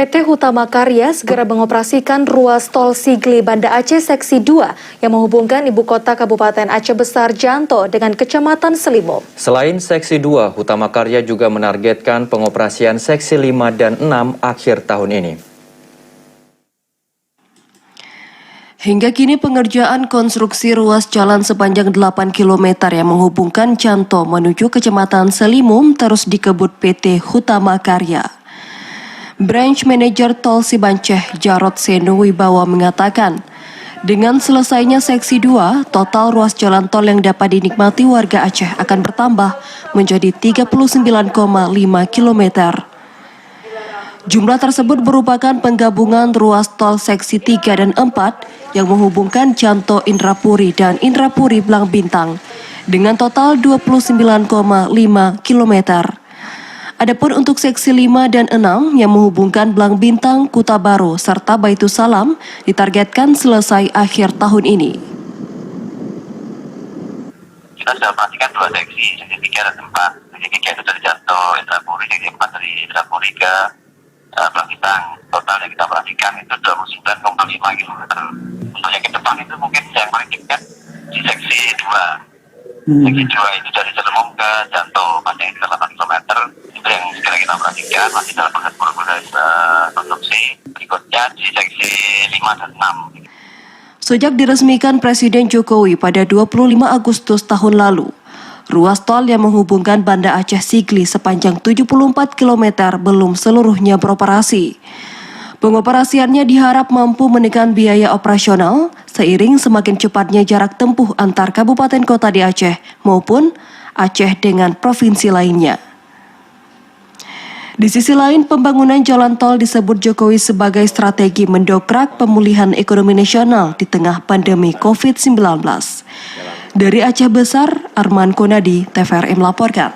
PT Hutama Karya segera mengoperasikan ruas tol Sigli Banda Aceh Seksi 2 yang menghubungkan ibu kota Kabupaten Aceh Besar Janto dengan Kecamatan Selimum. Selain Seksi 2, Hutama Karya juga menargetkan pengoperasian Seksi 5 dan 6 akhir tahun ini. Hingga kini pengerjaan konstruksi ruas jalan sepanjang 8 km yang menghubungkan Janto menuju Kecamatan Selimum terus dikebut PT Hutama Karya. Branch Manager Tol Sibanceh Jarod Seno Wibawa mengatakan, dengan selesainya Seksi 2, total ruas jalan tol yang dapat dinikmati warga Aceh akan bertambah menjadi 39,5 km. Jumlah tersebut merupakan penggabungan ruas tol Seksi 3 dan 4 yang menghubungkan Janto Indrapuri dan Indrapuri Blang Bintang dengan total 29,5 km. Adapun untuk Seksi 5 dan 6 yang menghubungkan Blang Bintang, Kuta Baru, serta Baitussalam ditargetkan selesai akhir tahun ini. Kita sudah operasikan 2 seksi, seksi 3 dan 4. Seksi 3 itu dari Janto, Indrapuri, seksi 4 dari Indrapuri ke Blang Bintang. Total yang kita operasikan itu 29,5 km. Untuk yang ke depan itu mungkin yang paling dekat di Seksi 2. Seksi 2 itu dari Selimum ke Janto, panjangnya 8 km. Itu yang segera kita operasikan, masih dalam proses konstruksi. Berikutnya di Seksi 5 dan 6. Sejak diresmikan Presiden Jokowi pada 25 Agustus tahun lalu, ruas tol yang menghubungkan Banda Aceh Sigli sepanjang 74 km belum seluruhnya beroperasi. Pengoperasiannya diharap mampu menekan biaya operasional seiring semakin cepatnya jarak tempuh antar kabupaten kota di Aceh maupun Aceh dengan provinsi lainnya. Di sisi lain, pembangunan jalan tol disebut Jokowi sebagai strategi mendongkrak pemulihan ekonomi nasional di tengah pandemi COVID-19. Dari Aceh Besar, Arman Konadi, TVRI melaporkan.